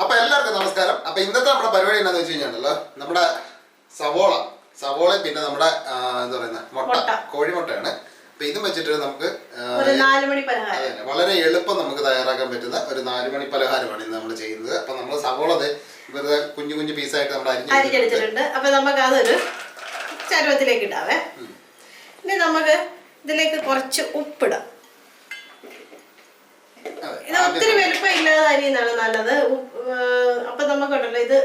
അപ്പോൾ എല്ലാവർക്കും നമസ്കാരം. അപ്പോൾ ഇന്നത്തെ നമ്മുടെ പരിപാടി എന്താണെന്ന് വെച്ച് കഴിഞ്ഞാൽ നമ്മുടെ സവോള പിന്നെ നമ്മുടെ എന്താ പറയുന്നത് മുട്ട, കോഴിമുട്ടയാണ്. അപ്പോൾ ഇതും വെച്ചിട്ട് നമുക്ക് വളരെ എളുപ്പം നമുക്ക് തയ്യാറാക്കാൻ പറ്റുന്ന ഒരു 4 മണി പലഹാരമാണ് ഇന്ന് നമ്മൾ ചെയ്യുന്നത്. അപ്പോൾ നമ്മൾ സവോള വെറുതെ കുഞ്ഞു കുഞ്ഞു പീസായിട്ട് നമ്മൾ അരിഞ്ഞെടുത്തിട്ടുണ്ട്. അപ്പോൾ നമുക്ക് അതൊരു ചരുവത്തിലേക്ക് ഇടാവേ. ഇനി നമുക്ക് ഇതിലേക്ക് കുറച്ച് ഉപ്പിടാം. ഇത് ഒത്തിരി വലുപ്പം ഇല്ലാതെ അരിയുന്നതാണ് നല്ലത്. അപ്പൊ നമുക്കുണ്ടല്ലോ ഇത്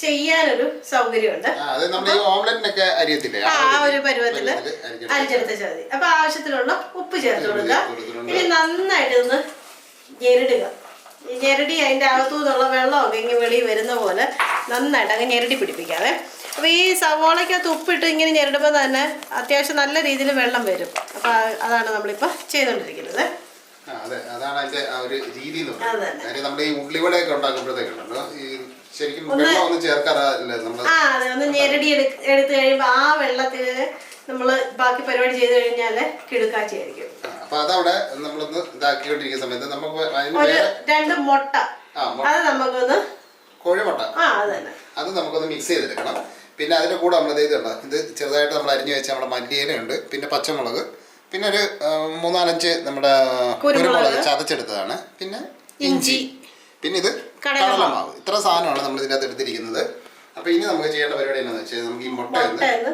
ചെയ്യാനൊരു സൗകര്യമുണ്ട്. ആ ഒരു പരുവത്തില് അരിച്ചെടുത്ത മതി. അപ്പൊ ആവശ്യത്തിനുള്ള ഉപ്പ് ചേർത്ത് കൊടുക്കുക. ഇനി നന്നായിട്ട് ഒന്ന് ഞെരടുക. ഞെരടി അതിന്റെ അകത്തുനിന്നുള്ള വെള്ളമൊക്കെ ഇങ്ങനെ വെളിയിൽ വരുന്ന പോലെ നന്നായിട്ട് അങ്ങ് ഞെരടി പിടിപ്പിക്കാവേ. അപ്പൊ ഈ സവോളയ്ക്കകത്ത് ഉപ്പിട്ട് ഇങ്ങനെ ഞെരടുമ്പോൾ തന്നെ അത്യാവശ്യം നല്ല രീതിയിൽ വെള്ളം വരും. അപ്പൊ അതാണ് നമ്മളിപ്പോ ചെയ്തോണ്ടിരിക്കുന്നത്. അതാണ് അതിന്റെ ഒരു രീതി എന്ന് പറയുന്നത്. കാര്യം നമ്മുടെ ഈ ഉള്ളിവടയൊക്കെ ഉണ്ടാക്കുമ്പോഴത്തേക്കുണ്ടല്ലോ ശരിക്കും വെള്ളം ഒന്നും ചേർക്കാറില്ല നമ്മള്. ഒന്ന് ഞെരടി എടുത്തു കഴിയുമ്പോ ആ വെള്ളത്തില് നമ്മള് ബാക്കി പരിപാടി ചെയ്ത് കഴിഞ്ഞാല് കിടുക്കാച്ചായിരിക്കും. അപ്പൊ അതവിടെ നമ്മളൊന്ന് ഇതാക്കിക്കൊണ്ടിരിക്കുന്ന സമയത്ത് നമുക്ക് 2 മുട്ട, അത് നമുക്കൊന്ന് കോഴിമുട്ട അത് നമുക്കൊന്ന് മിക്സ് ചെയ്തെടുക്കണം. പിന്നെ അതിന്റെ കൂടെ നമ്മൾ ഇത് ചെറുതായിട്ട് നമ്മൾ അരിഞ്ഞു വെച്ച നമ്മുടെ മല്ലിയിലയുണ്ട്, പിന്നെ പച്ചമുളക്, പിന്നെ ഒരു 3-4 നമ്മുടെ കുരുമുളക് ചതച്ചെടുത്തതാണ്, പിന്നെ ഇഞ്ചി, പിന്നെ ഇത് കടലമാവ്. ഇത്ര സാധനമാണ് നമ്മൾ ഇതിനകത്ത് എടുത്തിരിക്കുന്നത്. അപ്പൊ ഇനി നമുക്ക് ചെയ്യേണ്ട പരിപാടി എന്താണെന്ന് വെച്ചാൽ നമുക്ക് ഈ മുട്ട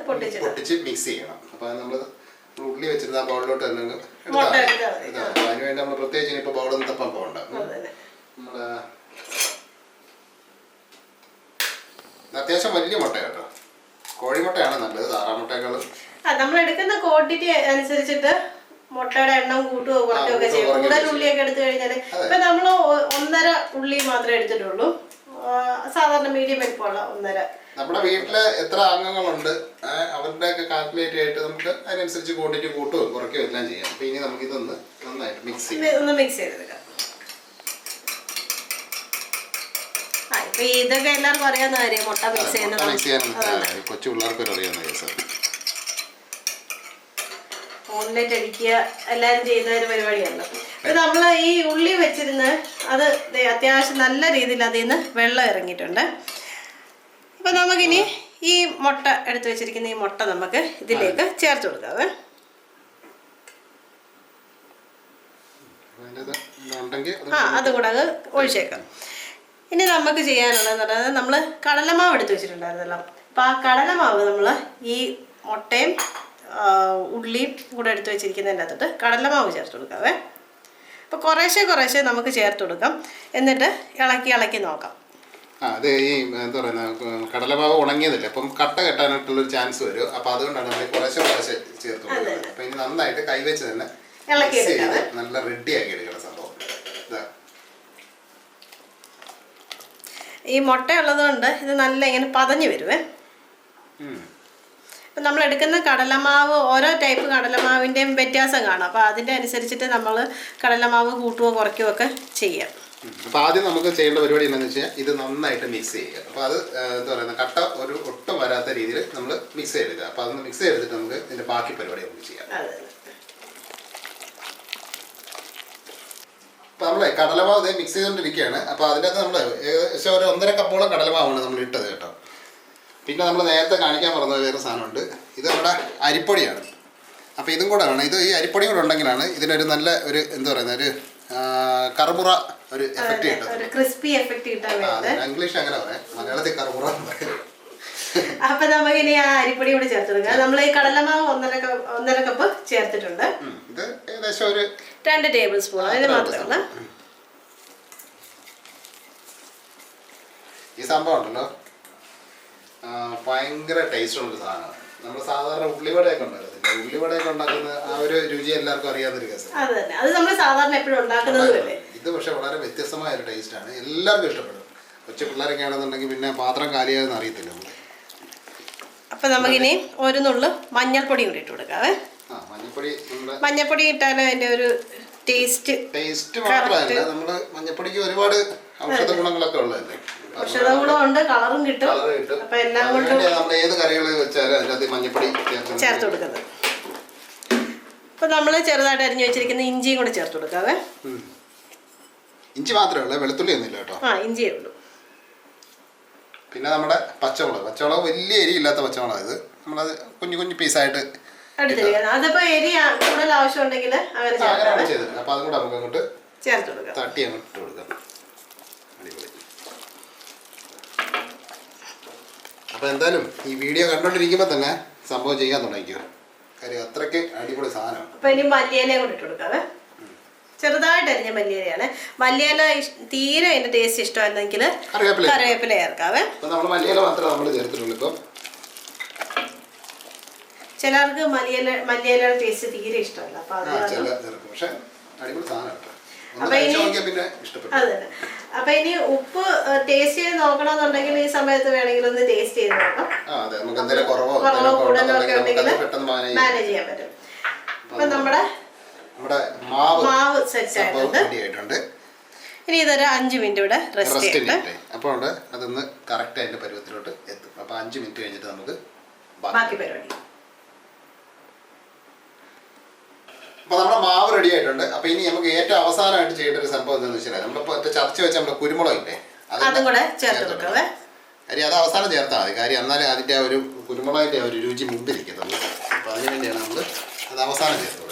പൊട്ടിച്ച് മിക്സ് ചെയ്യണം. അപ്പൊ നമ്മൾ ഉള്ളി വെച്ചിരുന്ന ബൗളിലോട്ട് തന്നെ അതിനുവേണ്ടി നമ്മൾ പ്രത്യേകിച്ച് ഇനിയിപ്പോൾ ബൗളൊന്നും തപ്പാൻ പോകണ്ട. നമ്മള് അത്യാവശ്യം വലിയ മുട്ട കേട്ടോ, കോഴിമുട്ടയാണ് നല്ലത്, താറാമുട്ടേക്കാളും. നമ്മൾ എടുക്കുന്ന ക്വാണ്ടിറ്റി അനുസരിച്ചിട്ട് മുട്ടയുടെ എണ്ണം കൂട്ടുകയോ കുറയ്ക്കുകയോ ഒക്കെ ചെയ്യും. കൂടുതൽ ഉള്ളിയൊക്കെ എടുത്തു കഴിഞ്ഞാൽ ഇപ്പൊ നമ്മൾ 1.5 ഉള്ളി മാത്രമേ എടുത്തിട്ടുള്ളൂ. സാധാരണ മീഡിയം വലിപ്പമുള്ള 1.5. നമ്മുടെ വീട്ടില് എത്ര അംഗങ്ങളുണ്ട് അവരുടെ ഒക്കെ കാൽക്കുലേറ്റ് ആയിട്ട് നമുക്ക് അതിനനുസരിച്ച് ക്വാണ്ടിറ്റി കൂട്ടുകയോ കുറയ്ക്കുകയോ എല്ലാം ചെയ്യാം. അപ്പൊ ഇനി നമുക്ക് ഇതൊന്ന് നന്നായിട്ട് മിക്സ് ചെയ്തെടുക്കാം. ഇപ്പൊ ഇതൊക്കെ എല്ലാവർക്കും അറിയാവുന്ന കാര്യം, മുട്ട മിക്സ് ചെയ്യുന്നത് കൊച്ചു പിള്ളേർക്ക് അറിയാവുന്ന കേസാണ്. ഓംലെറ്റ് അടിക്കുക എല്ലാവരും ചെയ്യുന്ന ഒരു പരിപാടിയല്ലോ. ഇത് നമ്മൾ ഈ ഉള്ളി വെച്ചിരുന്ന് അത് അത്യാവശ്യം നല്ല രീതിയിൽ അതിൽ നിന്ന് വെള്ളം ഇറങ്ങിയിട്ടുണ്ട്. അപ്പം നമുക്കിനി ഈ മുട്ട എടുത്ത് വെച്ചിരിക്കുന്ന ഈ മുട്ട നമുക്ക് ഇതിലേക്ക് ചേർത്ത് കൊടുക്കാവേ. അതുകൂടെ അത് ഒഴിച്ചേക്കാം. ഇനി നമുക്ക് ചെയ്യാനുള്ളതെന്ന് പറയുന്നത് നമ്മൾ കടലമാവ് എടുത്ത് വെച്ചിട്ടുണ്ടായിരുന്നല്ലോ. അപ്പം ആ കടലമാവ് നമ്മൾ ഈ മുട്ടയും ഉള്ളിയും കൂടെ എടുത്ത് വെച്ചിരിക്കുന്നതിൻ്റെ അകത്തോട്ട് കടലമാവ് ചേർത്ത് കൊടുക്കാവേ. അപ്പോൾ കുറേശ്ശെ നമുക്ക് ചേർത്ത് കൊടുക്കാം. എന്നിട്ട് ഇളക്കി നോക്കാം. അത് ഈ എന്താ പറയുക, കടലമാവ് ഉണങ്ങിയതല്ലേ, അപ്പം കട്ട കെട്ടാനായിട്ടുള്ളൊരു ചാൻസ് വരും. അപ്പം അതുകൊണ്ടാണ് നമ്മൾ കുറേശ്ശെ ചേർത്ത് കൊടുക്കുന്നത്. അപ്പം ഇനി നന്നായിട്ട് കൈവച്ച് തന്നെ നല്ല റെഡിയാക്കി എടുക്കണം സംഭവം. ഈ മുട്ട ഉള്ളത് കൊണ്ട് ഇത് നല്ല ഇങ്ങനെ പതഞ്ഞ് വരുവേ. അപ്പം നമ്മൾ എടുക്കുന്ന കടലമാവ് ഓരോ ടൈപ്പ് കടലമാവിൻ്റെയും വ്യത്യാസം കാണാം. അപ്പോൾ അതിൻ്റെ അനുസരിച്ചിട്ട് നമ്മൾ കടലമാവ് കൂട്ടുകയോ കുറയ്ക്കുകയോ ഒക്കെ ചെയ്യാം. അപ്പോൾ ആദ്യം നമുക്ക് ചെയ്യേണ്ട പരിപാടി എന്താണെന്ന് വെച്ചാൽ ഇത് നന്നായിട്ട് മിക്സ് ചെയ്യുക. അപ്പോൾ അത് എന്താ പറയുക, കട്ട ഒട്ടും വരാത്ത രീതിയിൽ നമ്മൾ മിക്സ് ചെയ്തെടുക്കുക. അപ്പോൾ അതൊന്ന് മിക്സ് ചെയ്തിട്ട് നമുക്ക് ഇതിൻ്റെ ബാക്കി പരിപാടി നമുക്ക് ചെയ്യാം. അപ്പോൾ നമ്മൾ കടലമാവ് മിക്സ് ചെയ്തുകൊണ്ടിരിക്കുകയാണ്. അപ്പോൾ അതിൻ്റെ അകത്ത് നമ്മൾ ഏകദേശം ഒരു 1.5 കപ്പോളം കടലമാവാണ് നമ്മൾ ഇട്ടത് കേട്ടോ. പിന്നെ നമ്മൾ നേരത്തെ കാണിക്കാൻ പറഞ്ഞ വേറെ സാധനമുണ്ട്. ഇത് നമ്മുടെ അരിപ്പൊടിയാണ്. അപ്പോൾ ഇതും കൂടെ വേണം. ഈ അരിപ്പൊടി കൂടെ ഉണ്ടെങ്കിലാണ് ഇതിനൊരു നല്ല ഒരു എന്താ പറയുന്ന ഒരു കറുമുറ ഒരു എഫക്റ്റ് കിട്ടും. ഇംഗ്ലീഷ് അങ്ങനെ പറയാം, മലയാളത്തിൽ കറുമുറ പറയാം. അപ്പൊ നമുക്ക് ഇനി ആ അരിപ്പൊടി കൂടെ ചേർത്ത് കൊടുക്കാം. നമ്മൾ ഈ കടലമാവ് 1.5 കപ്പ് ചേർത്തിട്ടുണ്ട്. ഇത് ഏകദേശം ഒരു 2 ടേബിൾ സ്പൂൺ അതിന് മാത്രമല്ല. ഈ സംഭവം ഉണ്ടല്ലോ ഭയങ്കര ടേസ്റ്റ് ഉള്ള സാധനമാണ്. നമ്മൾ സാധാരണ ഉള്ളിവടയൊക്കെ ഉണ്ടാക്കത്തില്ല, ഉള്ളിവടയൊക്കെ ഉണ്ടാക്കുന്ന ആ ഒരു രുചി എല്ലാവർക്കും അറിയാവുന്നൊരു കേസാണ്. ഇത് പക്ഷെ വളരെ വ്യത്യസ്തമായ ഒരു ടേസ്റ്റാണ്, എല്ലാവർക്കും ഇഷ്ടപ്പെടും. കൊച്ചു പിള്ളേരൊക്കെ ആണെന്നുണ്ടെങ്കിൽ പിന്നെ പാത്രം കാലിയാതെന്ന് അറിയത്തില്ല. അപ്പൊ നമുക്കിനി ഒരു നുള്ളു മഞ്ഞൾപ്പൊടി കൂടി ഇട്ട് കൊടുക്കാവേ. മഞ്ഞൾപ്പൊടി ഇട്ടാലും അതിന്റെ ഒരു ടേസ്റ്റ് മാത്രമല്ല, നമ്മള് മഞ്ഞൾപ്പൊടിക്ക് ഒരുപാട് ഔഷധ ഗുണങ്ങളൊക്കെ ഉള്ളതല്ലേ. ഔഷധ ഗുണമുണ്ട്, കളറും കിട്ടും. അപ്പൊ എല്ലാം കൊണ്ടും നമ്മൾ ഏത് കറികൾ വെച്ചാലും അതിനകത്ത് മഞ്ഞൾപ്പൊടി ചേർത്ത് കൊടുക്കുന്നത്. അപ്പൊ നമ്മള് ചെറുതായിട്ട് അരിഞ്ഞു വെച്ചിരിക്കുന്ന ഇഞ്ചിയും കൂടെ ചേർത്ത് കൊടുക്കാവേ. ഇഞ്ചി മാത്രമേ ഉള്ളൂ, വെളുത്തുള്ളി ഒന്നുമില്ല കേട്ടോ. ഇഞ്ചിയേ ഉള്ളൂ. പിന്നെ നമ്മുടെ പച്ചമുളക് വലിയ എരിയില്ലാത്ത പച്ചമുളക്, ഇത് നമ്മളത് കുഞ്ഞു കുഞ്ഞു പീസായിട്ട് അതിപ്പോ എരി കൂടുതൽ ആവശ്യമുണ്ടെങ്കിൽ അങ്ങനെ ചെയ്തിട്ടുണ്ട്. അപ്പൊ അതും കൂടെ നമുക്ക് അങ്ങോട്ട് ചേർത്ത് കൊടുക്കാം, തട്ടി അങ്ങോട്ട് ഇട്ട് കൊടുക്കാം. അടിപൊളി. അപ്പൊ എന്തായാലും ഈ വീഡിയോ കണ്ടോണ്ടിരിക്കുമ്പോ തന്നെ സംഭവം ചെയ്യാൻ തുടങ്ങിക്കോ, കാര്യം അത്രയ്ക്ക് അടിപൊളി സാധനം. അപ്പൊ ഇനി മല്ലിയിലയും കൂടെ ഇട്ട് കൊടുക്കാവേ. ചെറുതായിട്ട് അരിഞ്ഞ മല്ലിയിലയാണ്. മല്ലിയില തീരെ അതിന്റെ ടേസ്റ്റ് ഇഷ്ടമല്ലെങ്കിൽ കറിവേപ്പില ചേർക്കാവേ. മല്ലിയില മാത്രമേ നമ്മൾ ചേർത്തിട്ടുള്ളൂ. ഇപ്പം ചിലർക്ക് മല്ലിയിലയുടെ ടേസ്റ്റ് തീരെ ഇഷ്ടമല്ല. അപ്പൊ അപ്പൊ ഇനി ഉപ്പ് ടേസ്റ്റ് ചെയ്ത് നോക്കണമെന്നുണ്ടെങ്കിൽ ഈ സമയത്ത് വേണമെങ്കിൽ ഒന്ന് ടേസ്റ്റ് ചെയ്ത് നോക്കാം. കുറവോ കൂടുതലോ ഒക്കെ ഉണ്ടെങ്കിൽ മാനേജ് ചെയ്യാൻ പറ്റും. അപ്പൊ നമ്മുടെ മാവ് സെറ്റ് ആയിട്ടുണ്ട്. ഇനി ഇതൊരു 5 മിനിറ്റ് ഇവിടെ റെസ്റ്റ് ചെയ്യട്ടെ. അപ്പോൾ അതൊന്ന് കറക്റ്റ് അതിന്റെ പരുവത്തിലോട്ട് എത്തും. അപ്പൊ 5 മിനിറ്റ് കഴിഞ്ഞിട്ട് നമുക്ക് ബാക്കി പരിപാടി. അപ്പൊ നമ്മുടെ മാവ് റെഡി ആയിട്ടുണ്ട്. അപ്പൊ ഇനി നമുക്ക് ഏറ്റവും അവസാനമായിട്ട് ചെയ്യേണ്ട ഒരു സംഭവം എന്താണെന്ന് വെച്ചാൽ നമ്മളിപ്പോ ചതച്ച് വെച്ച നമ്മുടെ കുരുമുളക് ഇല്ലേ, അതും കൂടെ ചേർത്ത് കൊടുക്കാവേ. കാര്യം അത് അവസാനം ചേർത്താൽ മതി, കാര്യം എന്നാലും അതിന്റെ ആ ഒരു കുരുമുളകിന്റെ ഒരു രുചി മുമ്പിരിക്കത്തുള്ളൂ. അപ്പൊ അതിന് വേണ്ടിയാണ് നമ്മൾ അത് അവസാനം ചേർത്ത് കൊടുക്കുന്നത്.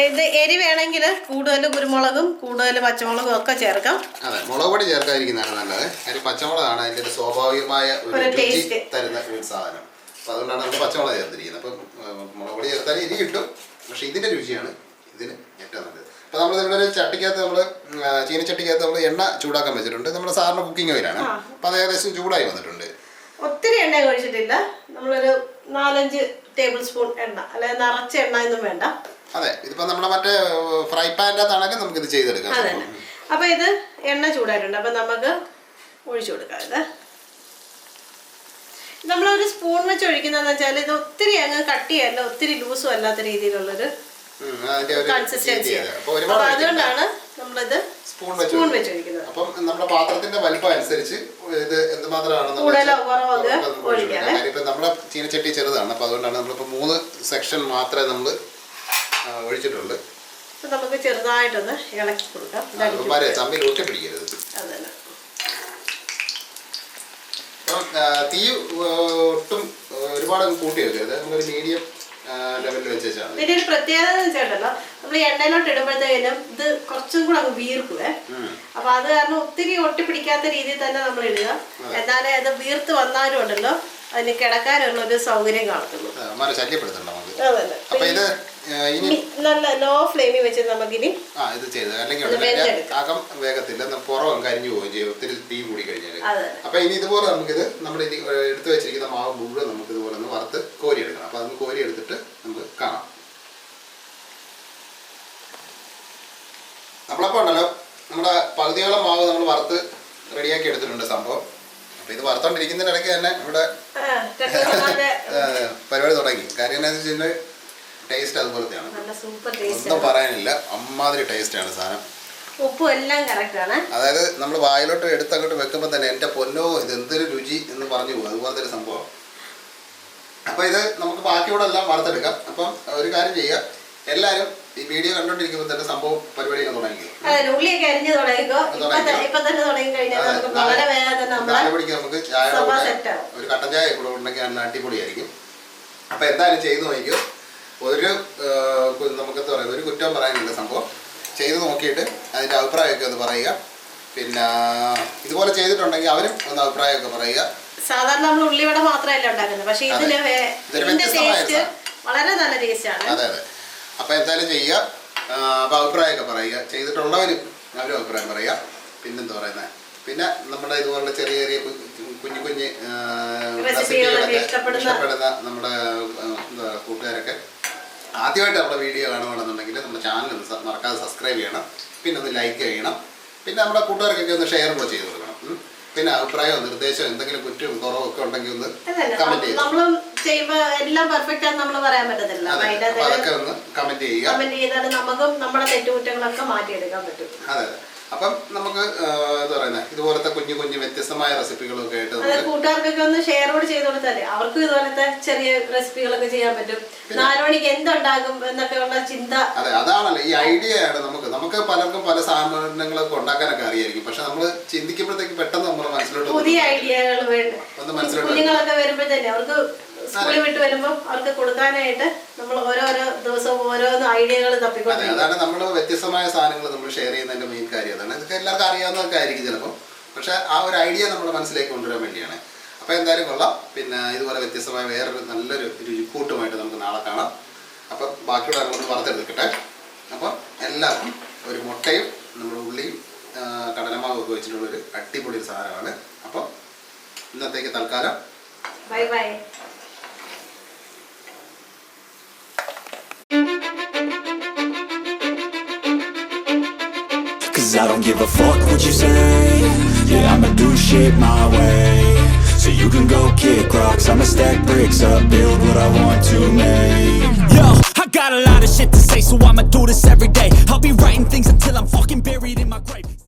ഇത് എരി വേണമെങ്കിൽ കൂടുതൽ കുരുമുളകും കൂടുതൽ പച്ചമുളകും ഒക്കെ ചേർക്കാം. അതെ, മുളക് പൊടി ചേർക്കാതിരിക്കുന്നതാണ് നല്ലത്. കാര്യം പച്ചമുളകാണ് അതിന്റെ ഒരു സ്വാഭാവികമായ ഒരു രുചി തരുന്ന ഒരു സാധനം. അപ്പൊ അതുകൊണ്ടാണ് നമ്മൾ പച്ചമുളക് ചേർത്തിരിക്കുന്നത്. അപ്പം മുളക് പൊടി ചേർത്താൽ എരി കിട്ടും, പക്ഷെ ഇതിന്റെ രുചിയാണ് ഇതിന് ഏറ്റവും നല്ലത്. അപ്പൊ നമ്മൾ ഇതിലൊരു ചട്ടിക്കകത്ത് ചീനച്ചട്ടിക്കകത്ത് നമ്മൾ എണ്ണ ചൂടാക്കാൻ വെച്ചിട്ടുണ്ട്. നമ്മുടെ സാറിന് കുക്കിംഗ് ഓയിലാണ്. അപ്പൊ അത് ഏകദേശം ചൂടായി വന്നിട്ടുണ്ട്. ഒത്തിരി എണ്ണ ഒഴിച്ചിട്ടില്ല, നമ്മളൊരു 4-5 ടേബിൾ സ്പൂൺ എണ്ണ, അല്ലെ നിറച്ച എണ്ണ ഒന്നും വേണ്ട. അതെ, ഇതിപ്പോ നമ്മുടെ മറ്റേ ഫ്രൈ പാൻ്റെ അകത്താണെങ്കിൽ നമുക്ക് ഇത് ചെയ്തെടുക്കാം. അപ്പൊ ഇത് എണ്ണ ചൂടായിട്ടുണ്ട്. അപ്പൊ നമുക്ക് ഒഴിച്ചു കൊടുക്കാം. ഇത് നമ്മളൊരു സ്പൂൺ വെച്ച് ഒഴിക്കുന്നതെന്ന് വെച്ചാൽ ഇത് ഒത്തിരി അങ്ങ് കട്ടിയല്ല, ഒത്തിരി ലൂസും അല്ലാത്ത രീതിയിലുള്ളൊരു കൺസിസ്റ്റൻസി. അതുകൊണ്ടാണ് നമ്മളിത് സ്പൂൺ വെച്ച് ഒഴിക്കുന്നത്. അപ്പം നമ്മുടെ പാത്രത്തിന്റെ വലിപ്പം അനുസരിച്ച് ഇത് എന്തുമാത്രമാണ് കൂടുതലോ കുറവോ ഒഴിക്കാം. ഇപ്പൊ നമ്മുടെ ചീനച്ചട്ടി ചെറുതാണ്. അപ്പൊ അതുകൊണ്ടാണ് നമ്മളിപ്പോ 3 സെക്ഷൻ മാത്രമേ നമ്മൾ ഒഴിച്ചിട്ടുള്ളൂ. നമുക്ക് ചെറുതായിട്ടൊന്ന് ഇളക്കി കൊടുക്കാം. തമ്മിൽ ഒട്ടി പിടിക്കരുത്. തീ ഒട്ടും ഒരുപാട് കൂട്ടി വെക്കരുത്, നമ്മളൊരു മീഡിയം ലെവലിൽ വെച്ചാണ്. ഇതിന്റെ ഒരു പ്രത്യേകത വെച്ചിട്ടുണ്ടല്ലോ, നമ്മൾ എണ്ണയിലോട്ട് ഇടുമ്പോഴത്തേക്കും ഇത് കുറച്ചും കൂടെ അങ്ങ് വീർക്കുവേ. അപ്പൊ അത് കാരണം ഒത്തിരി ഒട്ടിപ്പിടിക്കാത്ത രീതിയിൽ തന്നെ നമ്മൾ ഇടുക. എന്നാലേ അത് വീർത്ത് വന്നാലും ഉണ്ടല്ലോ അതിന് കിടക്കാനുള്ള ഒരു സൗകര്യം കാണത്തുള്ളൂ. ശല്യപ്പെടുത്തണ്ട. നല്ല ലോ ഫ്ലെയിമിൽ വെച്ച് നമുക്കിനി ഇത് ചെയ്ത് അല്ലെങ്കിൽ അകം വേഗത്തില്ല, പുറവും കരിഞ്ഞു പോവുകയും ചെയ്യും ഒത്തിരി തീ കൂടി കഴിഞ്ഞാൽ. അപ്പൊ ഇനി ഇതുപോലെ നമുക്കിത് നമ്മൾ എടുത്തു വെച്ചിരിക്കുന്ന മാവ് മുഴുവൻ നമുക്ക് ഇതുപോലെ ഒന്ന് വറുത്ത് കോരി എടുക്കണം. അപ്പൊ അത് കോരി എടുത്തിട്ട് നമുക്ക് കാണാം. നമ്മളപ്പോ ഉണ്ടല്ലോ നമ്മുടെ പകുതിയോളം മാവ് നമ്മൾ വറുത്ത് റെഡിയാക്കി എടുത്തിട്ടുണ്ട് സംഭവം. അപ്പൊ ഇത് വറുത്തോണ്ടിരിക്കുന്നതിന് ഇടയ്ക്ക് തന്നെ ഇവിടെ പരിപാടി തുടങ്ങി. കാര്യം എന്താണെന്ന് വെച്ച് കഴിഞ്ഞാൽ ടേസ്റ്റ് അതുപോലത്തെയാണ്, ഒന്നും പറയാനില്ല. അമ്മാതിരി ടേസ്റ്റാണ് സാധനം. ഉപ്പും എല്ലാം കറക്റ്റാണ്. അതായത് നമ്മൾ വായിലോട്ട് എടുത്തങ്ങോട്ട് വെക്കുമ്പോൾ തന്നെ എൻ്റെ പൊന്നോ ഇത് എന്തൊരു രുചി എന്ന് പറഞ്ഞു പോകും, അതുപോലത്തെ ഒരു സംഭവം. അപ്പോൾ ഇത് നമുക്ക് ബാക്കിയോടെ എല്ലാം വറുത്തെടുക്കാം. അപ്പം ഒരു കാര്യം ചെയ്യുക, എല്ലാവരും ഈ വീഡിയോ കണ്ടോണ്ടിരിക്കുമ്പോൾ തന്നെ സംഭവം പരിപാടിയൊക്കെ തുടങ്ങി. ഉള്ളിയൊക്കെ അരിഞ്ഞ് നാലുമണിക്ക് നമുക്ക് ചായ ഒരു കട്ടൻ ചായ കൂടെ ഉണ്ടെങ്കിൽ നല്ല അടിപൊളിയായിരിക്കും. അപ്പം എന്തായാലും ചെയ്ത് നോക്കിയോ. നമുക്കെന്താ പറയുക, ഒരു കുറ്റം പറയാനില്ല. സംഭവം ചെയ്ത് നോക്കിയിട്ട് അതിൻ്റെ അഭിപ്രായമൊക്കെ ഒന്ന് പറയുക. പിന്നെ ഇതുപോലെ ചെയ്തിട്ടുണ്ടെങ്കിൽ അവരും ഒന്ന് അഭിപ്രായമൊക്കെ പറയുക. സാധാരണ നമ്മൾ ഉള്ളിവട മാത്രമല്ല ഉണ്ടാക്കുന്നത്, പക്ഷേ ഇതിന് വളരെ നല്ല ടേസ്റ്റാണ്. അതെ അതെ. അപ്പം എന്തായാലും ചെയ്യുക. അപ്പം അഭിപ്രായമൊക്കെ പറയുക. ചെയ്തിട്ടുള്ളവരും അവരും അഭിപ്രായം പറയുക. പിന്നെന്താ പറയുന്നത്, പിന്നെ നമ്മുടെ ഇതുപോലുള്ള ചെറിയ ചെറിയ കുഞ്ഞു കുഞ്ഞ് റെസിപ്പികളൊക്കെ ഇഷ്ടപ്പെടുന്ന നമ്മുടെ എന്താ കൂട്ടുകാരൊക്കെ ആദ്യമായിട്ട് നമ്മുടെ വീഡിയോ കാണുകയാണെന്നുണ്ടെങ്കിൽ നമ്മുടെ ചാനൽ മറക്കാതെ സബ്സ്ക്രൈബ് ചെയ്യണം. പിന്നെ ഒന്ന് ലൈക്ക് ചെയ്യണം. പിന്നെ നമ്മുടെ കൂട്ടുകാർക്കൊക്കെ ഒന്ന് ഷെയർ കൂടെ ചെയ്ത് കൊടുക്കണം. പിന്നെ അഭിപ്രായമോ നിർദ്ദേശമോ എന്തെങ്കിലും കുറ്റവും കുറവോ ഒക്കെ ഉണ്ടെങ്കിൽ ഒന്ന് കമന്റ് ചെയ്യുക. നമ്മളും ചെയ്യുമ്പോ എല്ലാം പെർഫെക്റ്റ് ആണെന്ന് നമ്മൾ പറയാൻ പറ്റത്തില്ല. അതൊക്കെ ഒന്ന് കമന്റ് ചെയ്യുക. കമന്റ് ചെയ്താൽ നമുക്കും നമ്മുടെ തെറ്റുകുറ്റങ്ങളൊക്കെ മാറ്റിയെടുക്കാൻ പറ്റും. അതെ. അപ്പം നമുക്ക് എന്താ പറയുന്നത്, ഇതുപോലത്തെ കുഞ്ഞു കുഞ്ഞു വ്യത്യസ്തമായ റെസിപ്പികളൊക്കെ ആയിട്ട് കൂട്ടുകാർക്കൊക്കെ ഒന്ന് ഷെയർ കൂടി ചെയ്ത് കൊടുത്താലേ അവർക്കും ഇതുപോലത്തെ ചെറിയ റെസിപ്പികളൊക്കെ ചെയ്യാൻ പറ്റും. 4 മണിക്ക് എന്തുണ്ടാകും എന്നൊക്കെ ഉള്ള ചിന്ത. അതെ, അതാണല്ലോ ഈ ഐഡിയ ആണ്. നമുക്ക് പലർക്കും പല സാധനങ്ങളൊക്കെ ഉണ്ടാക്കാനൊക്കെ അറിയായിരിക്കും, പക്ഷെ നമ്മൾ ചിന്തിക്കുമ്പോഴത്തേക്ക് പെട്ടെന്ന് നമ്മുടെ മനസ്സിലോട്ട് പുതിയ ഐഡിയകൾ വേണ്ട. കുഞ്ഞുങ്ങളൊക്കെ വരുമ്പോഴത്തേക്ക് അവർക്ക് സ്കൂളിൽ വിട്ട് വരുമ്പോൾ അവർക്ക് കൊടുക്കാനായിട്ട് നമ്മൾ ഓരോരോ ദിവസവും ഓരോന്ന് ഐഡിയകൾ തപ്പിക്കൊണ്ടിരിക്കും. അതാണ് നമ്മൾ വ്യത്യസ്തമായ സാധനങ്ങൾ നമ്മൾ ഷെയർ ചെയ്യുന്നതിന്റെ മെയിൻ കാര്യം. അതാണ് ഇതൊക്കെ എല്ലാവർക്കും അറിയാവുന്നതൊക്കെ ആയിരിക്കും ചിലപ്പോൾ, പക്ഷെ ആ ഒരു ഐഡിയ നമ്മുടെ മനസ്സിലേക്ക് കൊണ്ടുവരാൻ വേണ്ടിയാണ്. അപ്പോൾ എന്തായാലും കൊള്ളാം. പിന്നെ ഇതുപോലെ വ്യത്യസ്തമായ വേറൊരു നല്ലൊരു രുചിക്കൂട്ടുമായിട്ട് നമുക്ക് നാളെ കാണാം. അപ്പം ബാക്കിയുള്ള അങ്ങോട്ട് വറുത്തെടുക്കട്ടെ. അപ്പം എല്ലാവർക്കും ഒരു മുട്ടയും നമ്മുടെ ഉള്ളിയും കടലമാവും ഒക്കെ വെച്ചിട്ടുള്ളൊരു അടിപൊളി ഒരു സാധനമാണ്. അപ്പം ഇന്നത്തേക്ക് തൽക്കാലം bye bye. Cause I don't give a fuck what you say. Yeah, I'ma do shit my way. So you can go kick rocks, I'ma stack bricks up, build what I want to make. Yo, I got a lot of shit to say, so I'ma do this every day. I'll be writing things until I'm fucking buried in my grave.